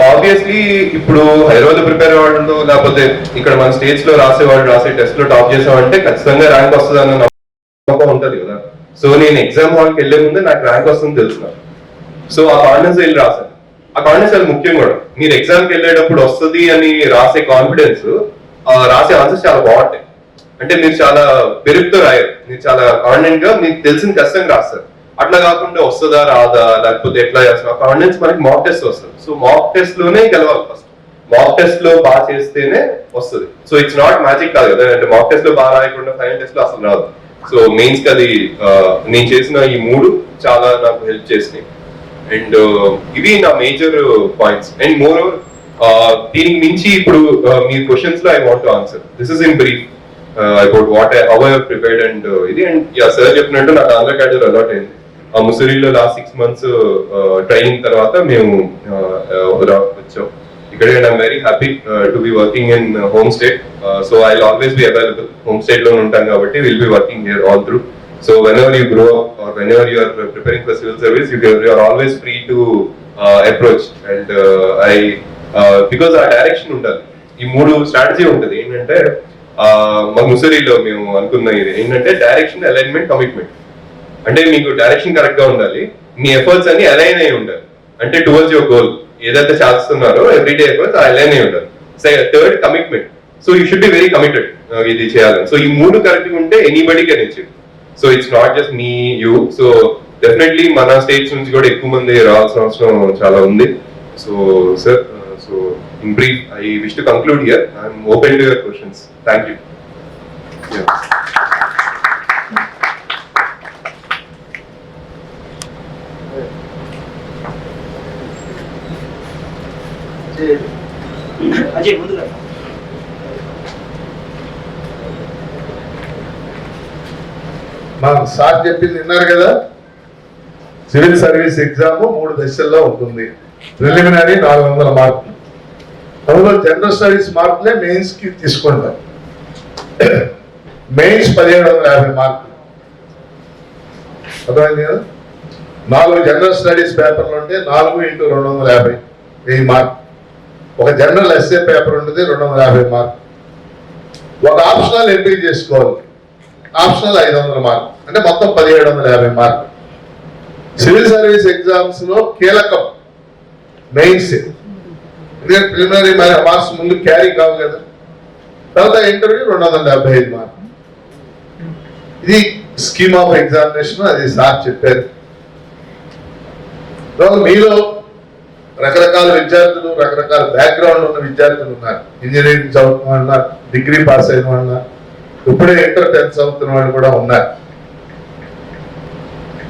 Obviously ఇప్పుడు Hyderabad prepare అవ్వడంలో లేకపోతే ఇక్కడ మన స్టేట్స్ లో రాసేవాళ్ళు రాసే టెస్ట్ లో టాప్ చేసామంటే ఖచ్చితంగా ర్యాంక్ వస్తుంది అన్న నమ్మకం ఉంటది కదా. సో నేను ఎగ్జామ్ హాల్కి వెళ్లే ముందే నాకు ర్యాంక్ వస్తుంది తెలుసు. సో ఆ కాన్ఫిడెన్స్ వెళ్ళి రాశాను. ఆ కాన్ఫిడెన్స్ అది ముఖ్యం కూడా. మీరు ఎగ్జామ్కి వెళ్ళేటప్పుడు వస్తుంది అని రాసే కాన్ఫిడెన్స్, రాసే ఆన్సర్స్ చాలా బాగుంటాయి. అంటే మీరు చాలా పెరుగుతూ రాయరు, మీరు చాలా కాన్ఫిడెంట్ గా మీకు తెలిసిన ఖచ్చితంగా రాస్తారు. అట్లా కాకుండా వస్తుందా రాదా లేకపోతే ఎట్లా చేస్తాం, కాన్ఫిడెన్స్ మనకి మాక్ టెస్ట్ వస్తుంది. సో మాక్ టెస్ట్ లోనే గెలవాలి ఫస్ట్. మాక్ టెస్ట్ లో బాగా చేస్తేనే వస్తుంది. సో ఇట్స్ నాట్ మ్యాజిక్ కాదు కదా, అంటే మాక్ టెస్ట్ లో బాగా రాయకుండా ఫైనల్ టెస్ట్ లో అసలు రాదు. సో మెయిన్స్ కి అది నేను చేసిన ఈ 3 చాలా నాకు హెల్ప్ చేసినాయి. అండ్ ఇవి నా major points. And more over దీనికి మించి ఇప్పుడు మీ క్వశ్చన్స్ లో I want to answer. This is in brief about what how I have prepared and ఇది. అండ్ సార్ చెప్పినట్టు నాకు ఆంధ్ర క్యాడర్ అలాట్ అయింది. ముసిరిలో లాస్ట్ 6 months ట్రైనింగ్ తర్వాత మేము వచ్చాం ఇక్కడ. I'm very happy to be working in home state. So I will always be available. Home state లో ఉంటాం కాబట్టి will be working here all through. So whenever you grow up or whenever you are preparing for civil service, you are always free to approach. And because our direction ఉండాలి, ఈ 3 strategy ఉంటుంది. ఏంటంటే మా ముసరిలో మేము అనుకున్న ఇది ఏంటంటే డైరెక్షన్, అలైన్మెంట్, కమిట్మెంట్. అంటే మీకు డైరెక్షన్ కరెక్ట్ గా ఉండాలి, మీ ఎఫర్ట్స్ అన్ని అలైన్ అయి ఉండాలి. అంటే టువర్డ్స్ యువర్ గోల్ ఏదైతే చేస్తున్నారో ఎవ్రీడే ఎఫర్ట్స్ అలైన్ అయి ఉండాలి. Third commitment. So you should be very committed ఇది చేయాలని. సో ఈ 3 కరెక్ట్ ఉంటే anybody can achieve. So it's not just me you. So definitely మన స్టేట్స్ నుంచి కూడా ఎక్కువ మంది రావాల్సిన అవసరం చాలా ఉంది. So sir, so in brief I wish to conclude here. I'm open to your questions. Thank you. Ajay ముందుగా మనం సార్ చెప్పింది విన్నారు కదా. సివిల్ సర్వీస్ ఎగ్జామ్ 3 దశల్లో ఉంటుంది. ప్రిలిమినరీ 400 మార్కులు, అందులో జనరల్ స్టడీస్ మార్కులే మెయిన్స్ కి తీసుకుంటాం. మెయిన్స్ 1750 మార్కులు. అర్థమైంది కదా. 4 జనరల్ స్టడీస్ పేపర్లు ఉంటే 4 × 250 1000 మార్కులు. ఒక జనరల్ ఎస్ఏ పేపర్ ఉంటుంది 250 మార్కులు. ఒక ఆప్షనల్ ఎంట్రీ చేసుకోవాలి, ఆప్షనల్ 500 మార్కులు, అంటే మొత్తం 1750 మార్కులు. సివిల్ సర్వీస్ ఎగ్జామ్స్ లో కీలకం మెయిన్స్. ఎందుకంటే ప్రిలిమినరీ మార్క్స్ ముందు క్యారీ కావు కదా. తర్వాత ఇంటర్వ్యూ 275 మార్కులు. ఇది స్కీమ్ ఆఫ్ ఎగ్జామినేషన్, అది సార్ చెప్పారు. తర్వాత మీలో రకరకాల విద్యార్థులు, రకరకాల బ్యాక్గ్రౌండ్ ఉన్న విద్యార్థులు ఉన్నారు. ఇంజనీరింగ్ చదువుతున్న వాళ్ళు ఉన్నారు, డిగ్రీ పాస్ అయిన వాళ్ళు ఉన్నారు, ఇప్పుడే ఇంటర్ 10th చదువుతున్న వాళ్ళు కూడా ఉన్నారు.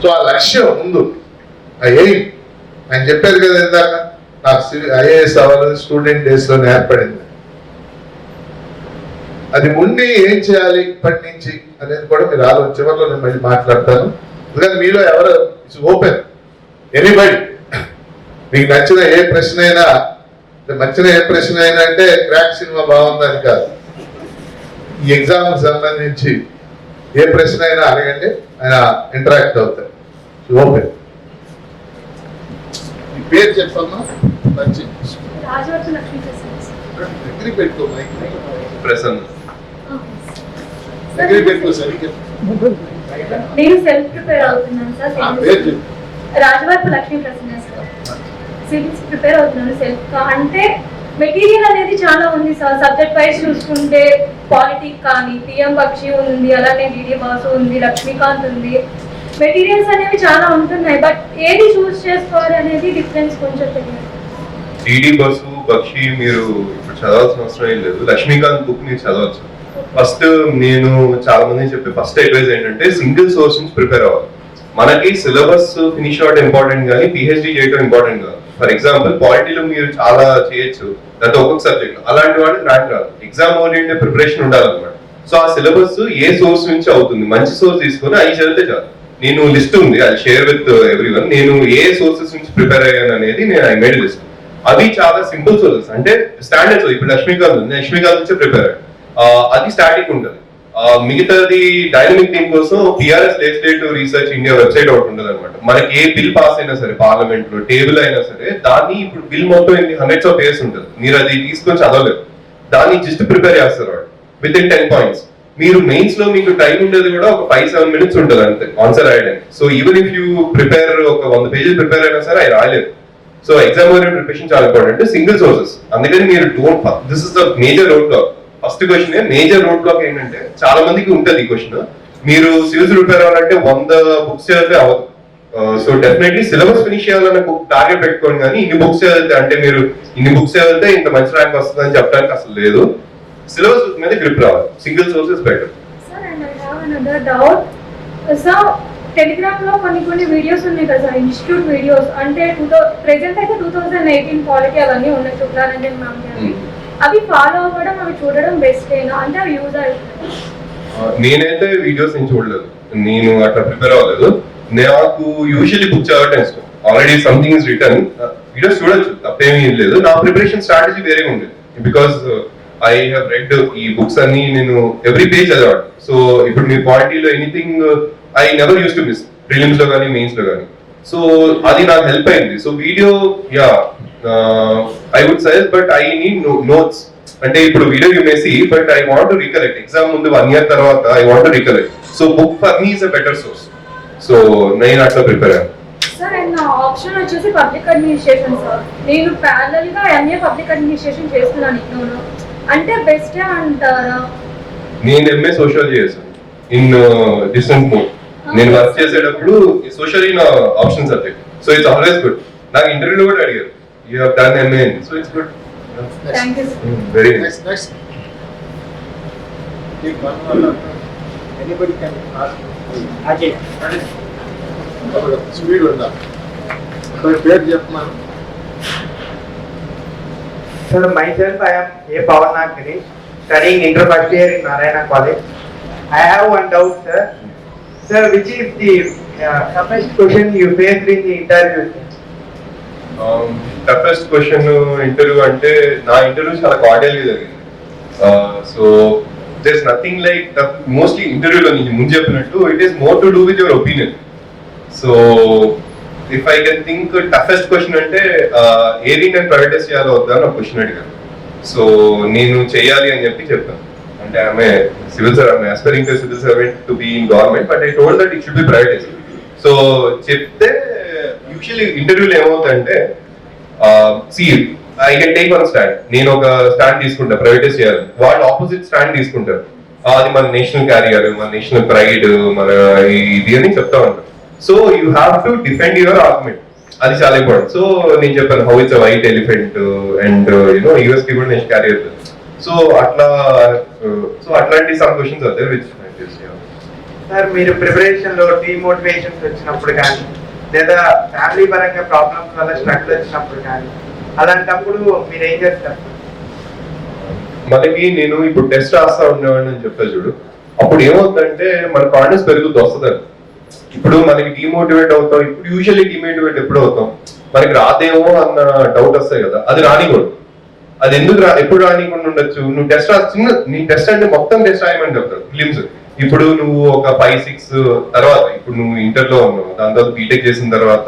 సో ఆ లక్ష్యం ముందు, ఆ ఎయిమ్ ఆయన చెప్పారు కదా ఇందాక, నాకు ఐఏఎస్ అవ్వాలని స్టూడెంట్ డేస్ లో ఏర్పడింది. అది ఉండి ఏం చేయాలి ఇప్పటి నుంచి అనేది కూడా మీరు చివరిలో నేను మళ్ళీ మాట్లాడతాను. ఎందుకంటే మీలో ఎవరు ఇట్స్ ఓపెన్, ఎనీబడి మీకు నచ్చిన ఏ ప్రశ్న అయినా, అంటే క్రాక్ సినిమా బాగుందని కాదు, ఈ ఎగ్జామ్ సంబంధించి ఏ ప్రశ్న అయినా అడగండి, ఆయన ఇంటరాక్ట్ అవుతారు. ఓపెన్. ఈ పేరు చెప్పమ్మా. మంచి దగ్గర పెట్టుకో, ప్రసన్న దగ్గర పెట్టుకో. సరిగ్గా నేను సెల్ఫ్ ప్రిపేర్ అవుతున్నాను సార్. పేరు చెప్పు. Rajavarpu Lakshmi Prasanna sir. Civils prepare అవుతున్నాను సెల్ఫ్ గా. అంటే మెటీరియల్ అనేది చాలా ఉంది సార్. సబ్జెక్ట్ వైజ్ చూసుకుంటే పాలిటిక్ కానీ, పిఎం బక్షి ఉంది, అలానే డిడి బాసు ఉంది, లక్ష్మీకాంత్ ఉంది. మెటీరియల్స్ అనేవి చాలా ఉంటున్నాయి, బట్ ఏది చూస్ చేసుకోవాలి అనేది డిఫరెన్స్ కొంచెం తెలియదు. డిడి బాసు, బక్షి మీరు ఇప్పుడు చదవాల్సిన అవసరం ఏం లేదు. లక్ష్మీకాంత్ బుక్ మీరు చదవచ్చు. ఫస్ట్ నేను చాలా మంది చెప్పే ఫస్ట్ అడ్వైజ్ ఏంటంటే సింగిల్ సోర్స్ నుంచి ప్రిపేర్ అవ్వాలి. మనకి సిలబస్ ఫినిష్ అవ్వడం ఇంపార్టెంట్ కానీ పిహెచ్డి చేయడం ఇంపార్టెంట్ కాదు. ఫర్ ఎగ్జాంపుల్ పాలిటీలో మీరు చాలా చేయొచ్చు, దాంతో ఒక్కొక్క సబ్జెక్ట్, అలాంటి వాడికి ర్యాంక్ రాదు. ఎగ్జామ్ ఓరియంటెడ్ ప్రిపరేషన్ ఉండాలన్నమాట. సో ఆ సిలబస్ ఏ సోర్స్ నుంచి అవుతుంది, మంచి సోర్స్ తీసుకొని అవి చదివితే చాలు. నేను లిస్ట్ ఉంది, అది షేర్ విత్ ఎవ్రీవన్. నేను ఏ సోర్సెస్ నుంచి ప్రిపేర్ అయ్యాను అనేది నేను ఐ మేడ్ లిస్ట్. అవి చాలా సింపుల్ సోర్సెస్, అంటే స్టాండర్డ్స్. ఇప్పుడు లక్ష్మీకాంత్ నుంచే ప్రిపేర్ అయ్యాను, అది స్టాటిక్ ఉంటుంది. మిగతాది డైనమిక్ థీమ్ కోసం PRS legislative research India website ఒకటి ఉండదు అనమాట. మనకి ఏ బిల్ పాస్ అయినా సరే పార్లమెంట్ లో టేబుల్ అయినా సరే దాన్ని ఇప్పుడు బిల్ మొత్తం హండ్రెడ్స్ ఆఫ్ పేజెస్ ఉంటుంది, మీరు అది తీసుకొని చదవలేదు, దాన్ని జస్ట్ ప్రిపేర్ చేస్తారు వాడు విత్ ఇన్ 10 points. మీరు మెయిన్స్ లో మీకు టైం ఉండేది కూడా ఒక 5-7 minutes ఉంటుంది అంతే ఆన్సర్ రాయడానికి. So even if you prepare ఒక 100 pages ప్రిపేర్ అయినా సరే అవి రాయలేదు. సో ఎగ్జామ్ ఓరియంటెడ్ ప్రిపరేషన్ చాలా ఇంపార్టెంట్, సింగిల్ సోర్సెస్. అందుకని మీరు don't, this is the major road block. First question major road block ఏంటంటే చాలా మందికి ఉంటుంది ఈ క్వశ్చన్, మీరు సివిల్స్ ప్రిపేర్ అవ్వాలంటే 100 books చదివితే అవ్వదు. సో డెఫినెట్లీ సిలబస్ ఫినిష్ చేయాలన్న టార్గెట్ పెట్టుకోండి, కానీ ఇన్ని బుక్స్ చదివితే అంటే మీరు ఇన్ని బుక్స్ చదివితే ఇంత మంచి ర్యాంక్ వస్తుందని చెప్పడానికి అసలు లేదు. సిలబస్ మీద గ్రిప్ రావాలి, single sources better. Sir and I have another doubt. So Telegram లో కొన్ని వీడియోస్ ఉన్నాయి కదా సార్, ఇన్స్టిట్యూట్ వీడియోస్, అంటే ప్రెసెంట్ అయితే 2018 పాలిటీ అవన్నీ ఉన్నాయి, శుక్లానందన్ మ్యామ్ గారి, అవి ఫాలో అవ్వడం అవి చూడడం బెస్ట్ అయినా అంటే అవి యూజ్ అవుతుంది? నేనైతే వీడియోస్ నేను చూడలేదు, నేను అట్లా ప్రిపేర్ అవ్వలేదు. నాకు యూజువల్లీ బుక్ చదవటం ఇష్టం, already something is return, videos చూడొచ్చు తప్పేమీ లేదు. నా ప్రిపరేషన్ స్ట్రాటజీ వేరేగా ఉండేది, బికాస్ ఐ హావ్ రెడ్ ఈ బుక్స్ అన్ని నేను ఎవ్రీ పేజ్ చదవాలి. సో ఇప్పుడు మీ పాలిటీలో anything I never use to miss, prelims లో కానీ మెయిన్స్ లో కానీ. సో అది నాకు హెల్ప్ అయింది. So video yeah I would suggest, but I need notes. అంటే ఇప్పుడు video you may see, but I want to recollect. Exam ముందు 1 year తర్వాత I want to recollect. So book for me is a better source. So నేను అట్లా prepare అయ్యాను. Sir and నా option వచ్చేసి public administration sir. నేను parallel గా MA public administration చేస్తున్నాను ఇగ్నోలో, అంటే బెస్ట్ అంటారా? నేను ఎంఏ సోషల్ చేశాను ఇన్ డిస్టెన్స్ మోడ్. నేను వర్క్ చేసేటప్పుడు social in option subject, so it's always good. నాకు ఇంటర్వ్యూలో కూడా అడిగారు, you have done MA, so it's good. Thank you very Next, next. Take one more. Anybody can ask. Ajay. Speed ఉందా? పేరు చెప్తున్నాను. Sir, myself, I am A. Pawan Nagiri, studying inter first year in Narayana College. I have one doubt, sir. Sir, which is the toughest question you faced in the interview? Toughest question interview అంటే నా interview చాలా కార్డియల్గా జరిగింది. So there is nothing like mostly ఇంటర్వ్యూలో నేను ముందు చెప్పినట్టు it is more to do with your opinion. So if I can think toughest question అంటే ఏది నేను ప్రైవేటైజ్ చేయాలో వద్దా అని ఒక క్వశ్చన్ అడిగాను. సో నేను చేయాలి అని చెప్పాను. అంటే ఆమె civil servant, aspiring to civil servant to be in government, but I told that it should be privatise. So చెప్తే యూజువల్లీ ఇంటర్వ్యూలో ఏమవుతాయంటే I can take one stand, నేను ఒక స్టాండ్ తీసుకుంటా ప్రైవేటైజ్ చేయాలి, వాళ్ళు ఆపోజిట్ స్టాండ్ తీసుకుంటారు, అది మన నేషనల్ క్యారియర్, మన నేషనల్ ప్రైడ్, మన ఇది అని చెప్తా ఉంటారు. So you have to defend your argument, అది చాలా ఇంపార్టెంట్. సో నేను చెప్పాను how it's a white elephant and you know US కి కూడా నేషనల్ క్యారియర్. సో అట్లాంటి some questions are there which sir, మీరు ప్రిపరేషన్ లో డిమోటివేషన్స్ వచ్చినప్పుడు కానీ లేదా ఫ్యామిలీ పరంగా ప్రాబ్లమ్స్ వల్ల స్ట్రగుల్ వచ్చినప్పుడు కానీ అలాంటప్పుడు మీరు ఏం చేస్తారు? మనకి నేను ఇప్పుడు టెస్ట్ రాస్తా ఉండేవాడిని అని చెప్పా చూడు, అప్పుడు ఏమవుతుందంటే మన కాన్ఫిడెన్స్ పెరుగుతూ వస్తుందని. ఇప్పుడు మనకి డిమోటివేట్ అవుతాం, ఇప్పుడు యూజువల్లీ డిమోటివేట్ ఎప్పుడు అవుతాం, మనకి రాదేమో అన్న డౌట్ వస్తాయి కదా, అది రానికూడదు. అది ఎందుకు ఎప్పుడు రానికుండా ఉండొచ్చు, నువ్వు టెస్ట్ చిన్న నీ టెస్ట్ అంటే మొత్తం టెస్ట్ రాయమని చెప్తారు ఫిలిమ్స్. ఇప్పుడు నువ్వు ఒక 5-6 తర్వాత, ఇప్పుడు నువ్వు ఇంటర్ లో ఉన్నావు, దాని తర్వాత బీటెక్ చేసిన తర్వాత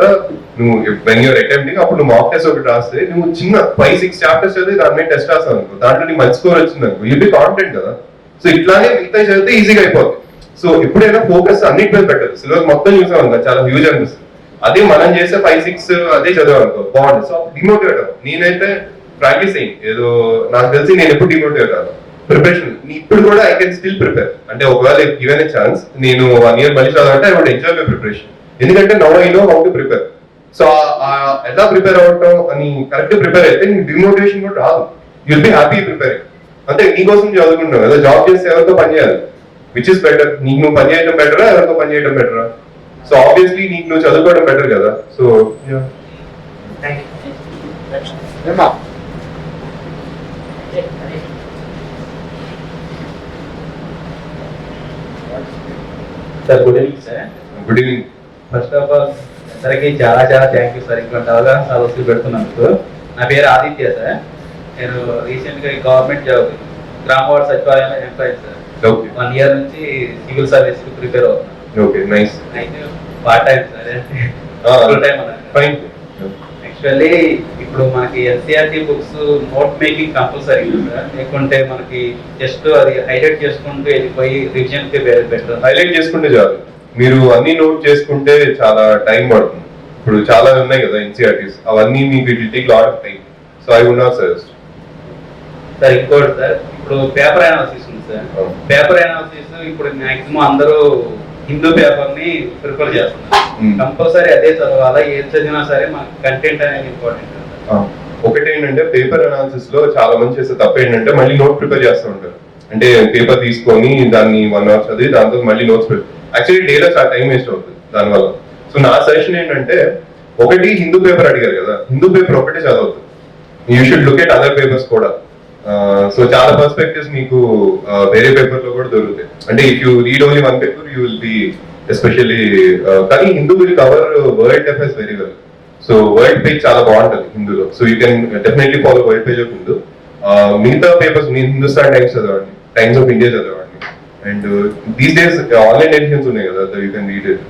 నువ్వు వెన్ యూర్ అటెంప్టింగ్, అప్పుడు నువ్వు మాక్ టెస్ట్ ఒకటి రాస్తే నువ్వు చిన్న 5-6 చాప్టర్స్ చదివి దాని మీద టెస్ట్ రాస్తావు అనుకో, దాంట్లో నీకు మంచి స్కోర్ వచ్చింది అనుకో, యూ బి కాన్ఫిడెంట్ కదా. సో ఇట్లానే మిగతా చదివితే ఈజీగా అయిపోతుంది. సో ఎప్పుడైనా ఫోకస్ అన్నిటి మీద పెట్టదు, సిలబస్ మొత్తం చూసాం అనుకో చాలా హ్యూజ్ అనిపిస్తుంది. అదే మనం చేసే 5-6 అదే చదివాం అనుకో బాగుంటుంది. సో డిమోటివేట్ అవ్వదు. నేనైతే ప్రాక్టీస్ అయ్యి ఏదో నాకు తెలిసి నేను ఎప్పుడు డిమోటివేట్ అవ్వను. ప్రిపరేషన్ ఇప్పుడు కూడా ఐ కెన్ స్టిల్ ప్రిపేర్, అంటే ఒకవేళ గివెన్ ఏ ఛాన్స్ నేను 1 year మళ్ళీ చదవాలంటే I would enjoy my preparation, ఎందుకంటే now I know how to prepare. So ఎలా ప్రిపేర్ అవ్వటం అని కరెక్ట్ ప్రిపేర్ అయితే నీకు డిమోటివేషన్ కూడా రాదు, యుల్ బి హ్యాపీ ప్రిపేరింగ్. అంటే నీకోసం చదువుకుంటున్నావు, ఏదో జాబ్ చేస్తే ఎవరితో పని చేయాలి, విచ్ ఇస్ బెటర్, నీకు నువ్వు పని చేయడం బెటరా ఎవరితో పని చేయడం బెటరా? సో ఆబ్వియస్లీ నీకు నువ్వు చదువుకోవడం బెటర్ కదా. సో ఏమా sir, good evening sir. Good evening. First of all అందరికి చాలా చాలా థ్యాంక్ యూ సార్, ఇటువంటి అవగాహన సదస్సులు పెడుతున్నందుకు. నా పేరు ఆదిత్య సార్. నేను రీసెంట్గా గవర్నమెంట్ జాబ్ గ్రామ వార్డు సచివాలయంలో ఎంప్లాయీ సార్. ఓకే 1 ఇయర్ నుంచి సివిల్ సర్వీస్ కి ప్రిపేర్ అవుతున్నాను. ఓకే నైస్ అయితే part time sir, full time అన్నారు. ఫైన్. యాక్చువల్లీ ఇప్పుడు మనకి NCERT books note making compulsory sir, లేకుంటే మనకి జస్ట్ అది హైలైట్ చేసుకుంటూ వెళ్ళిపోయి రివిజన్ కి బెటర్. హైలైట్ చేసుకుంటే చాలు. మీరు అన్ని నోట్ చేసుకుంటే చాలా టైం పడుతుంది. ఇప్పుడు చాలా ఉన్నాయి కదా ఎన్సీఆర్టీస్, అవన్నీ మీకు it will take lot of time. So I would not suggest. Sir ఇంకోటి సార్, ఇప్పుడు పేపర్ అనాలిసిస్ ఉంది సార్. పేపర్ అనాలిసిస్ ఇప్పుడు మాక్సిమం అందరూ హిందూ పేపర్ ని ప్రిఫర్ చేస్తున్నారు. కంపల్సరీ అదే చదవాలా, ఏది చదివినా సరే మనకి కంటెంట్ అనేది ఇంపార్టెంట్. ఒకటేంటంటే పేపర్ అనాలిసిస్ లో చాలా మంది చేసే తప్పు ఏంటంటే మళ్ళీ నోట్ ప్రిపేర్ చేస్తూ ఉంటారు. అంటే పేపర్ తీసుకొని దాన్ని 1 hour చదివి దాంతో మళ్ళీ నోట్స్ యాక్చువల్లీ డేలో చాలా టైం వేస్ట్ అవుతుంది దానివల్ల. సో నా సజెషన్ ఏంటంటే, ఒకటి హిందూ పేపర్ అడిగారు కదా, హిందూ పేపర్ ఒకటే చదవద్దు. You should look at other papers కూడా. సో చాలా పర్స్పెక్టివ్స్ మీకు వేరే పేపర్ లో కూడా దొరుకుతాయి. అంటే if you read only 1 paper you will be especially, కానీ Hindu will cover world affairs very well. So world page చాలా బాగుంటుంది హిందూలో. So you can definitely follow world page of Hindu. మిగతా పేపర్స్ మీరు హిందుస్థాన్ టైమ్స్ చదవండి, టైమ్స్ ఆఫ్ ఇండియా చదవండి. And these days online editions ఉన్నాయి కదా, యూ కెన్ రీడ్ ఇట్.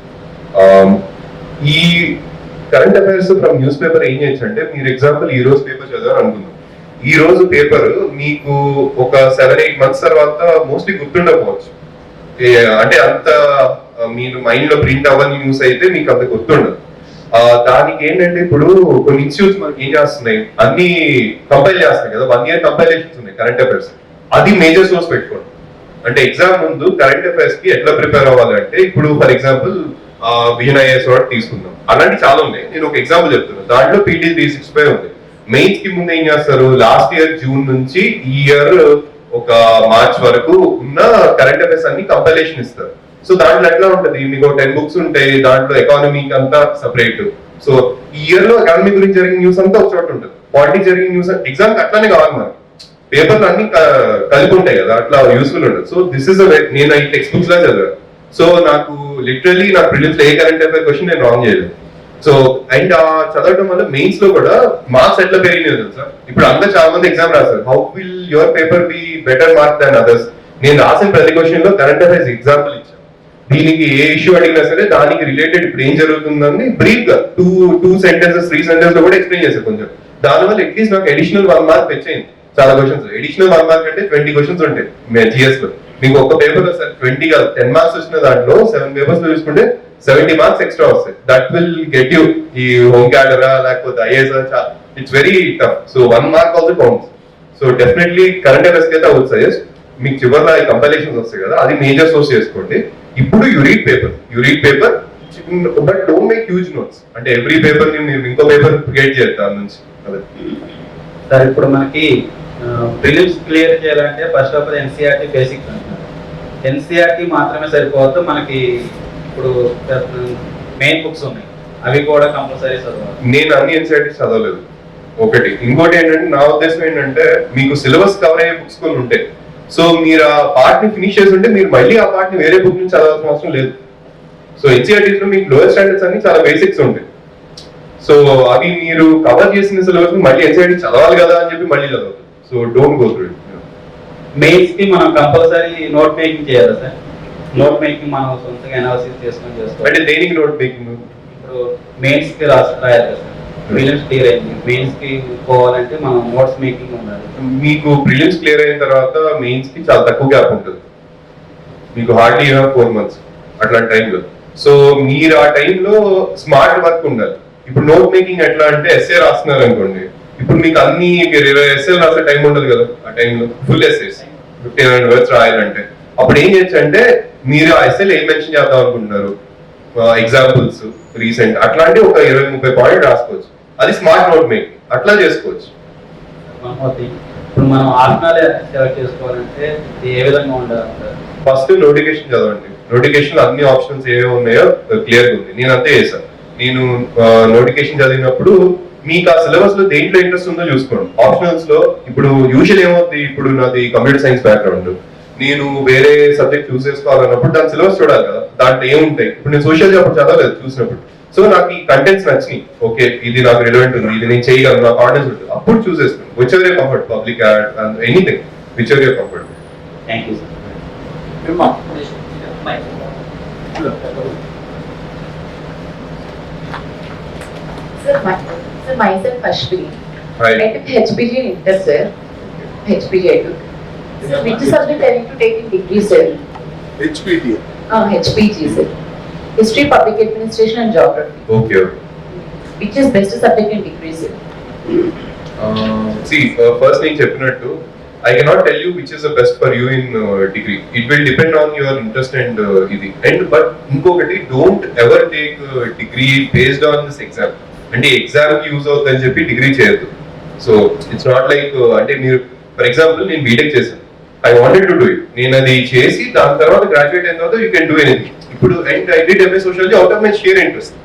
ఈ current affairs from news paper ఏం చేయొచ్చు అంటే, మీరు ఎగ్జాంపుల్ ఈ రోజు పేపర్ చదవాలి అనుకుందాం. ఈ రోజు పేపర్ మీకు ఒక 7-8 months తర్వాత మోస్ట్లీ గుర్తుండకపోవచ్చు. అంటే అంత మీరు మైండ్ లో ప్రింట్ అవ్వని న్యూస్ అయితే మీకు అంత గుర్తుండదు. దానికి ఏంటంటే, ఇప్పుడు కొన్ని ఇన్స్టిట్యూట్స్ మనకి ఏం చేస్తున్నాయి, అన్ని కంపైల్ చేస్తున్నాయి కదా, 1 year కంపైలేషన్స్ ఉన్నాయి కరెంట్ అఫైర్స్. అది మేజర్ సోర్స్ పెట్టుకోండి. అంటే ఎగ్జామ్ ముందు కరెంట్ అఫైర్స్ కి ఎట్లా ప్రిపేర్ అవ్వాలంటే, ఇప్పుడు ఫర్ ఎగ్జాంపుల్ విజన్ ఐఏఎస్ వాడు తీసుకుందాం, అలాంటి చాలా ఉన్నాయి. నేను ఒక ఎగ్జాంపుల్ చెప్తున్నాను. దాంట్లో PD 365 ఉంది. మెయిన్స్ కి ముందు ఏం చేస్తారు, లాస్ట్ ఇయర్ జూన్ నుంచి ఈ ఇయర్ ఒక మార్చ్ వరకు ఉన్న కరెంట్ అఫైర్స్ అన్ని కంపైలేషన్ ఇస్తారు. సో దాంట్లో ఎట్లా ఉంటది, మీకు 10 books ఉంటాయి, దాంట్లో ఎకానమీకి అంతా సపరేట్. సో ఈ ఇయర్ లో ఎకానమీ గురించి జరిగిన న్యూస్ అంతా ఒక చోట ఉంటుంది, పాలిటిక్స్ జరిగిన న్యూస్ ఎగ్జామ్ అట్లానే కావాలి మనకి. పేపర్లు అన్ని కలిపి ఉంటాయి కదా, అట్లా యూస్ఫుల్ ఉంటుంది. సో దిస్ ఇస్ నేను ఈ టెక్స్ట్ బుక్స్ లా చదివాను. సో నాకు లిటరల్లీ నా ప్రిలిమ్స్ లో ఏ కరెంట్ అఫైర్ క్వశ్చన్ నేను రాంగ్ చేయలేదు. సో అండ్ చదవడం వల్ల మెయిన్స్ లో కూడా మార్క్స్ ఎట్లా పెరిగినాయి తెలుసా. ఇప్పుడు అందరు చాలా మంది ఎగ్జామ్ రాస్తారు, how will your paper be better mark than others. నేను రాసిన ప్రతి క్వశ్చన్ లో కరెంట్ అఫైర్స్ ఎగ్జాంపుల్ ఇచ్చాను. దీనికి ఏ ఇష్యూ అడిగినా సరే దానికి రిలేటెడ్ ఇప్పుడు ఏం జరుగుతుందని బ్రీఫ్ గా 2 sentences 3 sentences లో కూడా ఎక్స్ప్లెయిన్ చేశాను కొంచెం. దానివల్ల అట్లీస్ట్ నాకు అడిషనల్ 1 mark తెచ్చేయండి. చాలా క్వశ్చన్స్ అడిషనల్ 1 mark అంటే 20 questions ఉంటాయి జిఎస్ లో. మీకు ఒక్క పేపర్ లో సార్ 20 కాదు 10 marks వచ్చిన దాంట్లో 7 papers లో చూసుకుంటే 70 marks ఎక్స్ట్రా వస్తాయి. దట్ విల్ గెట్ యూ ఈ హోమ్ క్యాడరా లేకపోతే IAS. It's very tough. So 1 mark also counts. So definitely current affairs అయితే అవుట్ సజెస్ట్. మీకు చివరిలో ఈ కంపైలేషన్స్ వస్తాయి కదా, అది మేజర్ సోర్స్ చేసుకోండి. ఇప్పుడు you read paper but don't make huge notes. అంటే ఎవ్రీ పేపర్ ని మీరు ఇంకో పేపర్ క్రియేట్ చేయాలి దాని నుంచి. సార్ ఇప్పుడు మనకి ప్రిలిమ్స్ క్లియర్ చేయాలంటే first of all NCERT basics అంటున్నారు. ఎన్సీఆర్టీ మాత్రమే సరిపోవద్దు, మనకి ఇప్పుడు మెయిన్ బుక్స్ ఉన్నాయి, అవి కూడా కంపల్సరీ చదవాలి. నేను అన్ని ఎన్సీఆర్టీ చదవలేదు ఒకటి. ఇంకోటి ఏంటంటే, నా ఉద్దేశం ఏంటంటే, మీకు సిలబస్ కవర్ అయ్యే బుక్స్ కొన్ని ఉంటాయి. సో మీరు ఆ పార్ట్ ని ఫినిష్ చేసి ఉంటే మీరు మళ్ళీ ఆ పార్ట్ ని వేరే బుక్ నుంచి చదవాల్సిన అవసరం లేదు. సో ఎన్సీఆర్టీస్ లో మీకు లోయర్ స్టాండర్డ్స్ అన్ని చాలా బేసిక్స్ ఉంటాయి. సో అవి మీరు కవర్ చేసిన సిలబస్ మళ్ళీ ఎన్సీఆర్టీ చదవాలి కదా అని చెప్పి మళ్ళీ చదవదు. So don't go through it. Mains కి మనం కంపల్సరీ నోట్ మేకింగ్ చేయాలి సార్. నోట్ మేకింగ్ మనం సొంతంగా అనాలిసిస్ చేసుకొని చేసుకోవాలి. అంటే దేనికి నోట్ మేకింగ్? ఇప్పుడు మెయిన్స్ కి రాయాలి కదా సార్. ప్రిలిమ్స్ క్లియర్ అయింది, మెయిన్స్ కి పోవాలంటే మనం నోట్స్ మేకింగ్ ఉండాలి. మీకు ప్రిలిమ్స్ క్లియర్ అయిన తర్వాత మెయిన్స్ కి చాలా తక్కువ గ్యాప్ ఉంటుంది. మీకు హార్డ్లీ 4 months అట్లాంటి టైంలో. సో మీరు ఆ టైంలో స్మార్ట్ వర్క్ ఉండాలి. ఇప్పుడు నోట్ మేకింగ్ ఎట్లా అంటే, ఎస్ఏ రాస్తున్నారు అనుకోండి, ఇప్పుడు మీకు అన్ని 20 ఎస్ఏలు రాసే టైం ఉండదు కదా. ఆ టైంలో ఫుల్ ఎస్ఏస్ 1500 words రాయాలంటే అప్పుడు ఏం చేయొచ్చు అంటే, మీరు ఆ ఎస్ఏలు ఏం మెన్షన్ చేద్దాం అనుకుంటున్నారు, ఎగ్జాంపుల్స్ రీసెంట్ అట్లాంటి ఒక 20-30 పాయింట్ రాసుకోవచ్చు. అది స్మార్ట్ నోట్ మేకింగ్. అట్లా చేసుకోవచ్చు. ఇప్పుడు మనం ఆప్షనల్ సెలెక్ట్ చేసుకోవాలంటే ఏ విధంగా ఉండాలి? ఫస్ట్ నోటిఫికేషన్ చదవండి. నోటిఫికేషన్ అన్ని ఆప్షన్స్ ఏమేమి ఉన్నాయో క్లియర్ ఉంది. నేను అంతే చేశాను. నేను నోటిఫికేషన్ చదివినప్పుడు మీకు ఆ సిలబస్ లో దేంట్లో ఇంట్రెస్ట్ ఉందో చూసుకోండి. ఆప్షనల్స్ లో ఇప్పుడు యూజువల్ ఏమవుతుంది, ఇప్పుడు నాది కంప్యూటర్ సైన్స్ బ్యాక్గ్రౌండ్, నేను వేరే సబ్జెక్ట్ చూస్ చేసుకోవాలన్నప్పుడు దాని సిలబస్ చూడాలి కదా, దాంట్లో ఏముంటాయి. ఇప్పుడు నేను సోషల్ అప్పుడు చదవలేదు చూసినప్పుడు. సో నాకు ఈ కంటెంట్స్ నచ్చినాయి, ఓకే ఇది నాకు రిలవెంట్ ఉంది, ఇది నేను చేయగలను, నాకు కాన్ఫిడెన్స్ ఉంటుంది, అప్పుడు చూస్ చేసుకోండి. Which ever your comfort, public add, anything, which ever your comfort. Thank you sir. ఏమ్మా Sir, myself Ashwini. Hi. I took HPG in Inter, sir. HPG I took. Sir, which subject I need to take in degree, sir? HPT HPG, sir. History, Public Administration and Geography. Okay Which is best subject in degree, sir? First నేను చెప్పినట్టు I cannot tell you which is the best for you in degree. It will depend on your interest and ఇది. And but ఇంకొకటి, don't ever take degree based on this exam. అంటే exam కి use అవుతుందని చెప్పి degree చేయొద్దు. So it's not like, అంటే మీరు for example నేను బీటెక్ చేశాను, I wanted to do it. నేను అది చేసి దాని తర్వాత గ్రాడ్యుయేట్ అయిన తర్వాత యూ కెన్ డూ ఎనీథింగ్. ఇప్పుడు and I did MA sociology out of my sheer interest.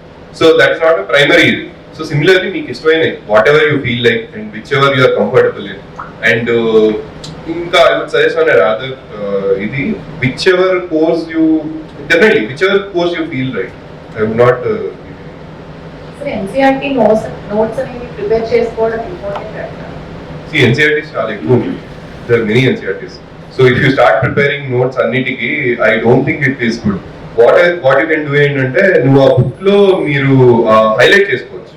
So that's not a primary ఇది. సో సిమిలర్లీ మీకు ఇష్టమైన whatever you feel like and whichever you are comfortable in. And ఇంకా I would suggest on rather ఇది which ever course you definitely which ever course you feel right. I would not Sir, NCERT notes అనేవి prepare చేసుకోవడం important అంటారు. See, NCERTs చాలా ఎక్కువ ఉంటుంది. There are many NCERTs. So if you start preparing notes అన్నిటికి, I don't think it is good. What you can do ఏంటంటే, నువ్వు ఆ బుక్ లో మీరు హైలైట్ చేసుకోవచ్చు.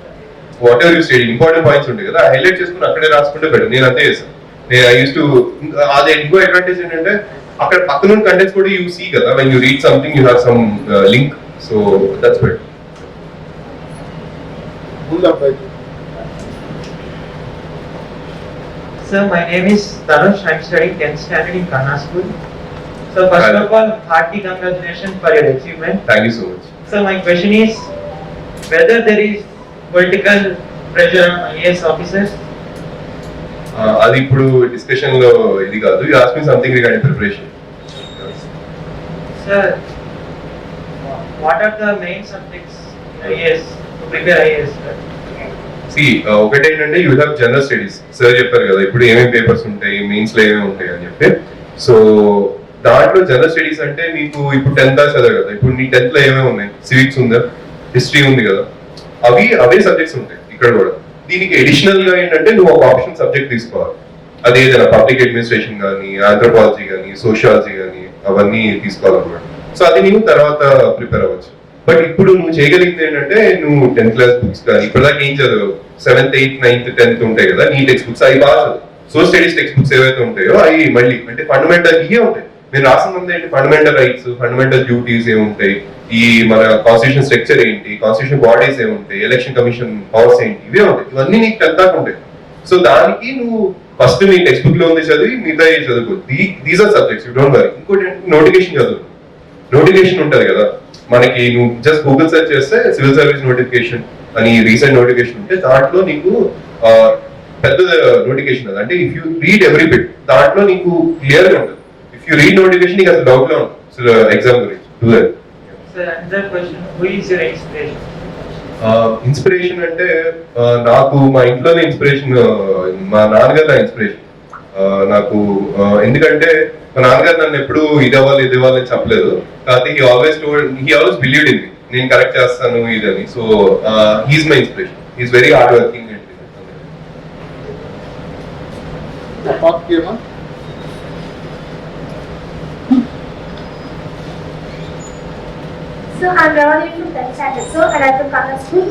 What ever you study important points ఉంటాయి కదా, హైలైట్ చేసుకుని అక్కడే రాసుకుంటే బెటర్. నేను అంతే చేశాను. నేను ఐ యూస్ టు, అదే ఇంకో అడ్వాంటేజ్ ఏంటంటే అక్కడ పక్కన ఉన్న కంటెంట్స్ కూడా యూ సీ కదా, when you read something you have some link. So that's better. ముందు అబ్బాయి Sir, my name is Tanush. I'm studying 10th standard in Kanha School. So first Hello. of all, hearty congratulations for your achievement. Thank you so much. So my question is whether there is political pressure on IAS officers. అది ఇప్పుడు discussion లో ఇది కాదు. You ask me something regarding preparation. Sir, what are the main subjects in IAS to prepare IAS? Sir? ఒకటి ఏంటంటే you have general studies. Sir చెప్పారు కదా ఇప్పుడు ఏమేమి పేపర్స్ ఉంటాయి, మెయిన్స్ లో ఏమేమి ఉంటాయి అని చెప్పి. సో దాంట్లో జనరల్ స్టడీస్ అంటే మీకు ఇప్పుడు 10th క్లాస్ చదివారు కదా, ఇప్పుడు నీ 10th లో ఏమేమి ఉన్నాయి, సివిక్స్ ఉందా, హిస్టరీ ఉంది కదా, అవే సబ్జెక్ట్స్ ఉంటాయి ఇక్కడ కూడా. దీనికి అడిషనల్ గా ఏంటంటే నువ్వు ఒక ఆప్షన్ సబ్జెక్ట్ తీసుకోవాలి. అదే ఏదైనా పబ్లిక్ అడ్మినిస్ట్రేషన్ కానీ, ఆంథ్రోపాలజీ కానీ, సోషియాలజీ కానీ అవన్నీ తీసుకోవాలన్నమాట. సో అది నేను తర్వాత ప్రిపేర్ అవ్వచ్చు. బట్ ఇప్పుడు నువ్వు చేయగలిగింది ఏంటంటే, నువ్వు 10th క్లాస్ బుక్స్ కానీ ఇప్పటిదాకా ఏం చదువు, 7th, 8th, 9th, 10th ఉంటాయి కదా నీ టెక్స్ట్ బుక్స్, అవి బాగా చదువు. సో స్టడీస్ టెక్స్ట్ బుక్స్ ఏవైతే ఉంటాయో అవి మళ్ళీ అంటే ఫండమెంటల్ ఇవే ఉంటాయి. నేను రాసింది ఏంటి, ఫండమెంటల్ రైట్స్, ఫండమెంటల్ డ్యూటీస్ ఏముంటాయి, ఈ మన కాన్స్టిట్యూషన్ స్ట్రక్చర్ ఏంటి, కాన్స్టిట్యూషన్ బాడీస్ ఏముంటాయి, ఎలక్షన్ కమిషన్ పవర్స్ ఏంటి, ఇవే ఉంటాయి. ఇవన్నీ నీకు 10th దాకా ఉంటాయి. సో దానికి నువ్వు ఫస్ట్ నీ టెక్స్ట్ బుక్ లో ఉంది చదివి మిగతా చదువుకో. These are subjects, you don't worry. ఇంకోటి నోటిఫికేషన్ చదువు. నోటిఫికేషన్ ఉంటది కదా మనకి, నువ్వు జస్ట్ గూగుల్ సెర్చ్ చేస్తే సివిల్ సర్వీస్ నోటిఫికేషన్ అని రీసెంట్ నోటిఫికేషన్ ఉంటే దాంట్లో నీకు పెద్ద నోటిఫికేషన్ అది. అంటే if you read every bit దాంట్లో నీకు క్లియర్ గా ఉంటుంది. ఇఫ్ యూ రీడ్ నోటిఫికేషన్ నీకు అసలు డౌట్ లో ఉంటుంది ఎగ్జామ్ గురించి. Do that. Sir, another question, who is your inspiration? Inspiration అంటే నాకు మా ఇంట్లోనే ఇన్స్పిరేషన్, మా నాన్నగారు నా ఇన్స్పిరేషన్ నాకు. ఎందుకంటే మా నాన్నగారు నన్ను ఎప్పుడు ఇది అవ్వాలి అని చెప్పలేదు. కాకపోతే he always believed in me, నేను కరెక్ట్ చేస్తాను ఇదని. So he's my inspiration. He's very hard working. పాపకి ఏమా So I'm Ravani from 10th standard, so and I'm from Kanha School.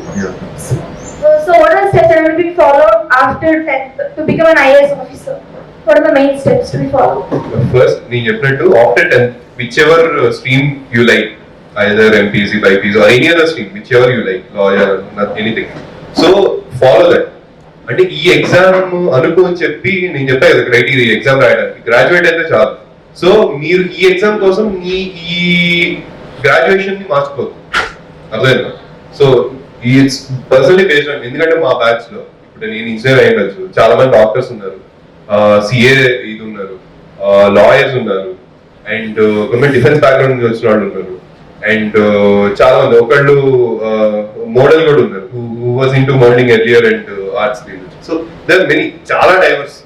So what are the steps that will be followed after 10th to become an IAS officer? What are the main steps to be followed? First నేను చెప్పినట్టు after 10th which ever stream you like, either MPC, BiPC or any other stream, which ever you like, lawyer, anything. So follow that. అంటే ఈ exam అనుకో అని చెప్పి నేను చెప్పాను కదా క్రైటీరియా ఎగ్జామ్ రాయడానికి, గ్రాడ్యుయేట్ అయితే చాలు. సో మీరు ఈ ఎగ్జామ్ కోసం ఈ గ్రాడ్యుయేషన్ ని మార్చుకోవద్దు, అర్థమైందా? So it's personally based on, ఎందుకంటే మా బ్యాచ్ లో ఇప్పుడు నేను ఇంజనీర్ అయ్యవచ్చు, చాలా మంది డాక్టర్స్ ఉన్నారు, సిఏ ఇది ఉన్నారు, లాయర్స్ ఉన్నారు, అండ్ కొంతమంది డిఫెన్స్ బ్యాక్గ్రౌండ్ నుంచి వచ్చిన వాళ్ళు ఉన్నారు, అండ్ చాలా మంది ఒకళ్ళు మోడల్ కూడా ఉన్నారు who was into modelling earlier and arts field. So there many, చాలా డైవర్స్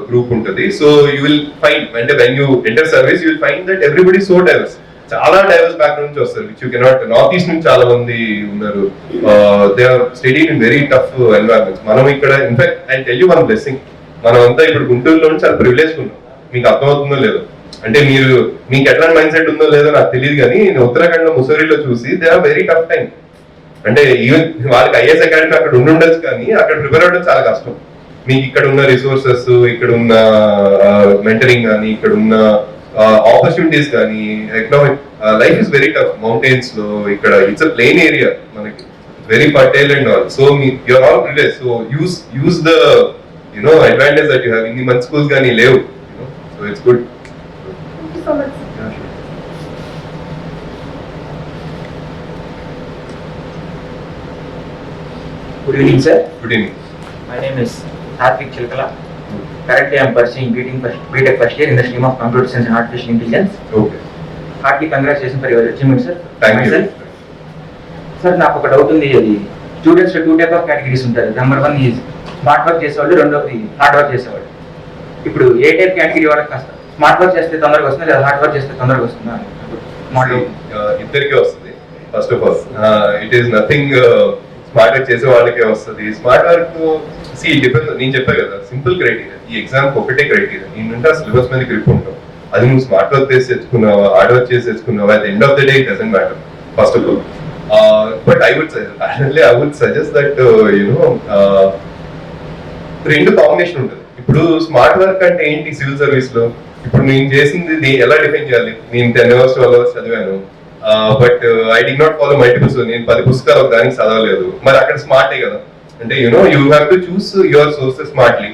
గ్రూప్ ఉంటుంది. సో యూ విల్ ఫైండ్, అంటే when you enter service you will find that everybody so diverse, చాలా డైవర్స్ బ్యాక్గ్రౌండ్ నుంచి వస్తారు, which you cannot. North east నుంచి చాలా మంది ఉన్నారు, they are studied in very tough environments. మనం ఇక్కడ in fact I tell you one blessing, మనం అంతా ఇప్పుడు గుంటూరులో నుంచి చాలా ప్రివిలేజ్ ఉన్నాం, మీకు అర్థమవుతుందో లేదో. అంటే మీకు ఎట్లాంటి మైండ్ సెట్ ఉందో లేదో నాకు తెలియదు కానీ నేను ఉత్తరాఖండ్ లో ముసోరిలో చూసి they are very tough time. అంటే ఈవెన్ వాళ్ళకి ఐఎస్ అకాడమీ అక్కడ ఉండొచ్చు కానీ అక్కడ ప్రిపేర్ అవ్వడం చాలా కష్టం. మీకు ఇక్కడ ఉన్న రిసోర్సెస్, ఇక్కడ ఉన్న మెంటరింగ్ కానీ, ఇక్కడ ఉన్న ఆపర్చునిటీస్ కానీ, economic life is very tough. Mountains లో ఇక్కడ ఇట్స్ అ ప్లెయిన్ ఏరియా, మనకి very fertile and all. So you're all privilege. So use the advantage that you have. ఇన్ని మంచి స్కూల్స్ కానీ లేవు. So it's good. Thank you so much. Good evening, sir. Good evening. My name is Hardik Chilkala. Currently, I am pursuing BTech first year in the stream of Computer Science and Artificial Intelligence. Okay, Heartily congratulations for your achievement, sir. Thank you. Myself, sir నాకు ఒక doubt ఉంది. అది students two type of categories ఉంటారు. Number 1 is smart work చేసేవాళ్ళు, రెండోది hard work చేసేవాళ్ళు. ఇప్పుడు ఏ type category వాళ్ళకి కాస్త స్మార్ట్ వర్క్ చేస్తే తొందరగా వస్తుందా లేదా హార్డ్ వర్క్ చేస్తే తొందరగా వస్తుందా? ఇద్దరికి వస్తుంది. First of all it is nothing smart work చేసే వాళ్ళకే వస్తుంది. Smart work depend. నేను చెప్పా కదా, సింపుల్ క్రైటీరియా. ఈ ఎగ్జామ్ ఒకటే క్రైటీరియా. ఏంటంటే ఆ సిలబస్ మీద గ్రిప్ ఉంటాం. అది నువ్వు స్మార్ట్ వర్క్ చేసి తెచ్చుకున్నావా, హార్డ్ వర్క్ చేసి తెచ్చుకున్నావా, at end of the day it doesn't matter first of all. But I would suggest that రెండు కాంబినేషన్ ఉంటుంది. ఇప్పుడు స్మార్ట్ వర్క్ అంటే ఏంటి సివిల్ సర్వీస్ లో? ఇప్పుడు నేను చేసింది ఎలా డిఫైన్ చేయాలి? నేను 10 hours 12 hours చదివాను, but I did not follow multiples. నేను 10 పుస్తకాలు ఒక దానికి చదవలేదు. మరి అక్కడ స్మార్టే కదా. అంటే you have to choose your sources smartly.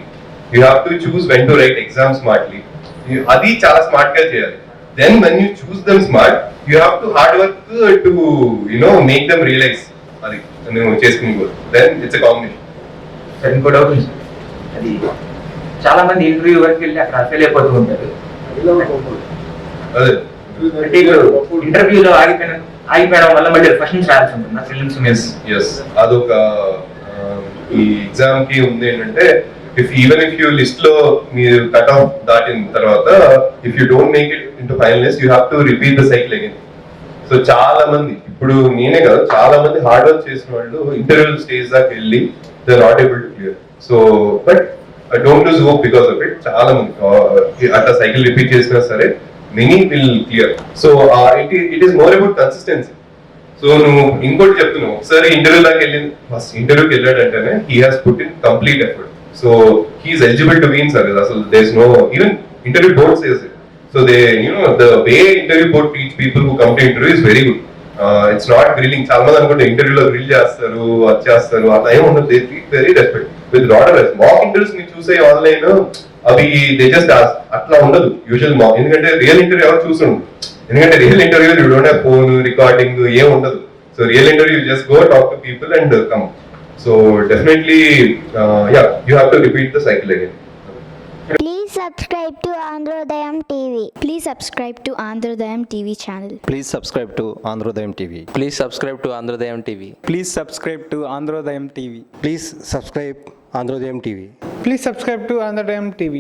You have to choose when to write exam smartly. అది చాలా స్మార్ట్ గా చేయాలి. Then when you choose them smart, you have to hard work to make them realise. అది నువ్వు చేసుకుని goal. Then it's a combination. Sir ఇంకో doubt ఉంది sir. అది చాలా మంది ఇంటర్వ్యూ వరకు వెళ్ళి అక్కడ ఫెయిల్ అయిపోతూ ఉంటారు. అదే అంటే ఇప్పుడు ఇంటర్వ్యూలో ఆగిపోవడం వల్ల మళ్ళీ క్వశ్చన్స్ రాయాల్సి ఉంటుంది ఫిలిమ్స్ మీద. ఎస్, అదొక ఈ ఎగ్జామ్ కి ఉంది ఏంటంటే, ఈవెన్ ఇఫ్ యూ లిస్ట్ లో మీరు కట్ ఆఫ్ దాటిన తర్వాత, if you don't make it into final list, you have to repeat the cycle again. So చాలా మంది, ఇప్పుడు నేనే కదా, చాలా మంది హార్డ్ వర్క్ చేసిన వాళ్ళు ఇంటర్వ్యూ స్టేజ్ దాకా వెళ్ళి they are not able to clear. So but don't lose hope because of it. చాలా మంది అట్లా సైకిల్ రిపీట్ చేసినా సరే many will clear. So it is more about consistency. So నువ్వు ఇంకోటి చెప్తున్నావు, ఒకసారి ఇంటర్వ్యూ దాకా వెళ్ళింది, ఫస్ట్ ఇంటర్వ్యూకి వెళ్ళాడంటేనే he has put in complete effort. So he's eligible to win service. అసలు there is no, even interview board says it. So they the way interview board teach people who come to interview is very good. It's not grilling. చాలా మంది అనుకుంటే ఇంటర్వ్యూలో grill చేస్తారు, అది చేస్తారు, అట్లా ఏమి ఉండదు. They treat very respect with lot of. Mock interviews మీరు చూసే ఆన్లైన్ అవి దే జస్ట్ అట్లా ఉండదు యూజువల్ మాక్. ఎందుకంటే రియల్ ఇంటర్వ్యూ ఎవరు చూస్తుండ్రు. ఎందుకంటే real interview you don't have phone recording ఏం ఉండదు. So real interview just go talk to people and come. So definitely you have to repeat the cycle again. Please subscribe to Androdayam TV. Please subscribe to Androdayam TV channel. Please subscribe to Androdayam TV. Please subscribe to Androdayam TV. Please subscribe to Androdayam TV. Please subscribe Androdayam TV. Please subscribe to Androdayam TV.